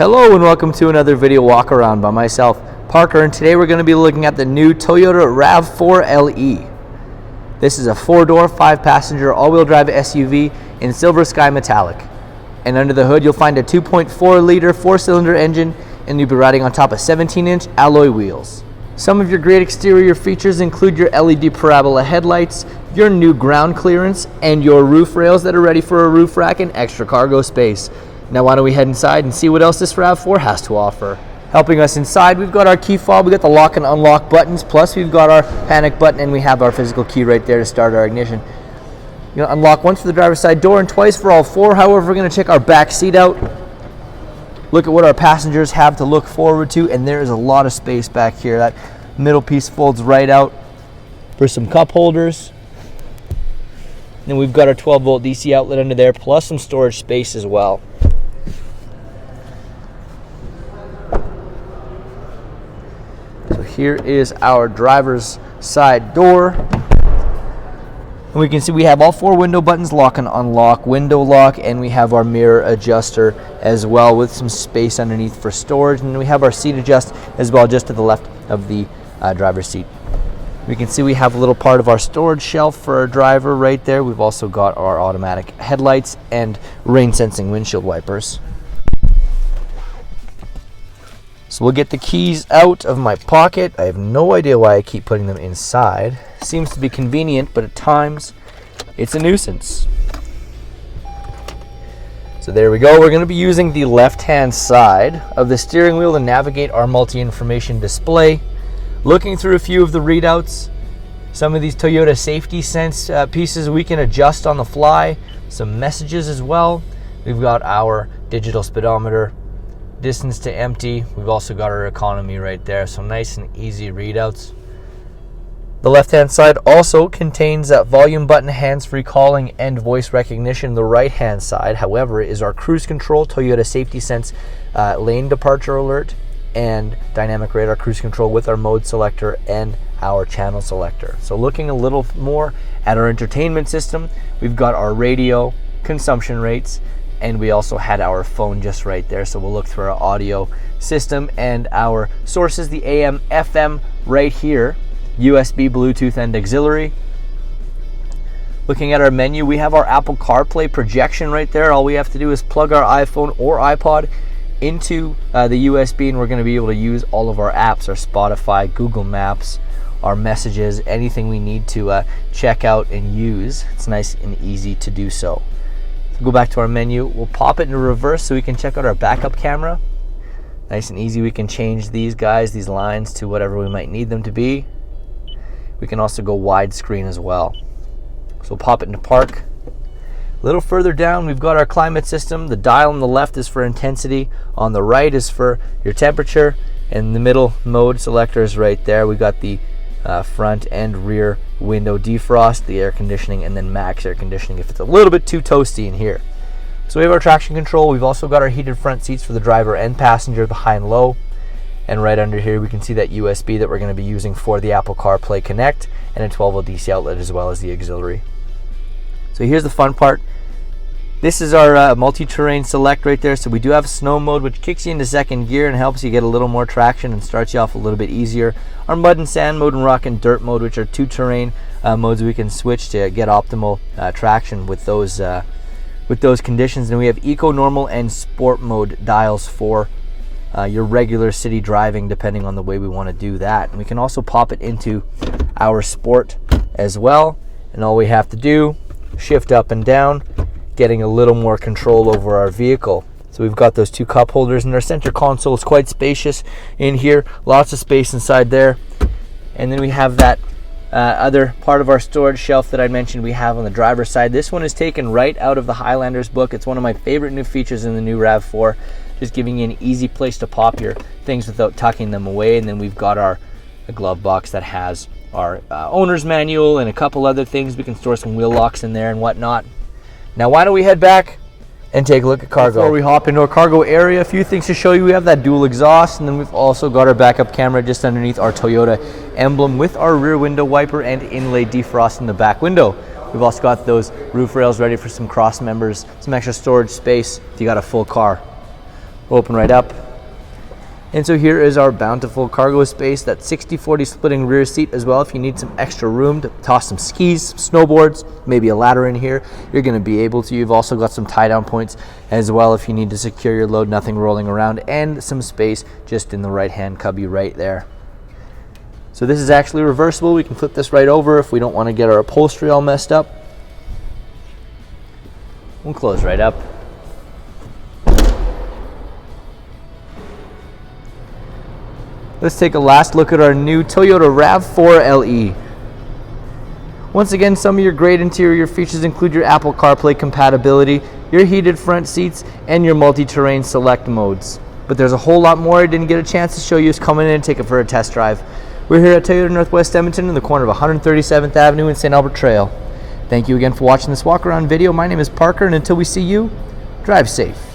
Hello and welcome to another video walk around by myself, Parker, and today we're going to be looking at the new Toyota Rav4 LE. This is a 4-door, 5-passenger, all-wheel drive SUV in silver sky metallic. And under the hood you'll find a 2.4-liter 4-cylinder engine, and you'll be riding on top of 17-inch alloy wheels. Some of your great exterior features include your LED Parabola headlights, your new ground clearance, and your roof rails that are ready for a roof rack and extra cargo space. Now why don't we head inside and see what else this RAV4 has to offer. Helping us inside, we've got our key fob, we got the lock and unlock buttons, plus we've got our panic button, and we have our physical key right there to start our ignition. You're gonna unlock once for the driver's side door and twice for all four. However, we're gonna check our back seat out. Look at what our passengers have to look forward to, and there is a lot of space back here. That middle piece folds right out for some cup holders. And we've got our 12-volt DC outlet under there, plus some storage space as well. So here is our driver's side door. And we can see we have all four window buttons, lock and unlock, window lock, and we have our mirror adjuster as well with some space underneath for storage. And we have our seat adjust as well just to the left of the driver's seat. We can see we have a little part of our storage shelf for our driver right there. We've also got our automatic headlights and rain sensing windshield wipers. So we'll get the keys out of my pocket. I have no idea why I keep putting them inside. Seems to be convenient, but at times it's a nuisance. So there we go. We're going to be using the left-hand side of the steering wheel to navigate our multi-information display. Looking through a few of the readouts, some of these Toyota safety sense pieces we can adjust on the fly, some messages as well. We've got our digital speedometer, distance to empty. We've also got our economy right there, so nice and easy readouts. The left-hand side also contains that volume button, hands-free calling, and voice recognition. The right-hand side, however, is our cruise control, Toyota Safety Sense lane departure alert, and dynamic radar cruise control with our mode selector and our channel selector. So looking a little more at our entertainment system, we've got our radio, consumption rates, and we also had our phone just right there. So we'll look through our audio system and our sources, the AM, FM right here, USB, Bluetooth, and auxiliary. Looking at our menu, we have our Apple CarPlay projection right there. All we have to do is plug our iPhone or iPod into the USB, and we're going to be able to use all of our apps, our Spotify, Google Maps, our messages, anything we need to check out and use. It's nice and easy to do so. Go back to our menu, we'll pop it into reverse so we can check out our backup camera. Nice and easy, we can change these guys, these lines, to whatever we might need them to be. We can also go widescreen as well. So we'll pop it into park. A little further down, we've got our climate system. The dial on the left is for intensity, on the right is for your temperature, and the middle mode selector is right there. We got the front and rear window defrost, the air conditioning, and then max air conditioning if it's a little bit too toasty in here. So we have our traction control. We've also got our heated front seats for the driver and passenger, the high and low. And right under here we can see that USB that we're going to be using for the Apple CarPlay Connect, and a 12-volt DC outlet as well as the auxiliary. So here's the fun part. This is our multi-terrain select right there. So we do have snow mode, which kicks you into second gear and helps you get a little more traction and starts you off a little bit easier. Our mud and sand mode and rock and dirt mode, which are two terrain modes we can switch to get optimal traction with those conditions. And we have eco, normal, and sport mode dials for your regular city driving, depending on the way we want to do that. And we can also pop it into our sport as well. And all we have to do, shift up and down, getting a little more control over our vehicle. So we've got those two cup holders, and our center console is quite spacious in here, lots of space inside there. And then we have that other part of our storage shelf that I mentioned we have on the driver's side. This one is taken right out of the Highlander's book. It's one of my favorite new features in the new RAV4, just giving you an easy place to pop your things without tucking them away. And then we've got our glove box that has our owner's manual and a couple other things. We can store some wheel locks in there and whatnot. Now why don't we head back and take a look at cargo. Before we hop into our cargo area, a few things to show you. We have that dual exhaust, and then we've also got our backup camera just underneath our Toyota emblem with our rear window wiper and inlay defrost in the back window. We've also got those roof rails ready for some cross members, some extra storage space if you got a full car. Open right up. And so here is our bountiful cargo space, that 60/40 splitting rear seat as well. If you need some extra room to toss some skis, snowboards, maybe a ladder in here, you're going to be able to. You've also got some tie down points as well if you need to secure your load, nothing rolling around, and some space just in the right hand cubby right there. So this is actually reversible. We can flip this right over if we don't want to get our upholstery all messed up. We'll close right up. Let's take a last look at our new Toyota Rav4 LE. Once again, some of your great interior features include your Apple CarPlay compatibility, your heated front seats, and your multi-terrain select modes. But there's a whole lot more I didn't get a chance to show you. Come in and take it for a test drive. We're here at Toyota Northwest Edmonton in the corner of 137th Avenue and St. Albert Trail. Thank you again for watching this walk around video. My name is Parker, and until we see you, drive safe.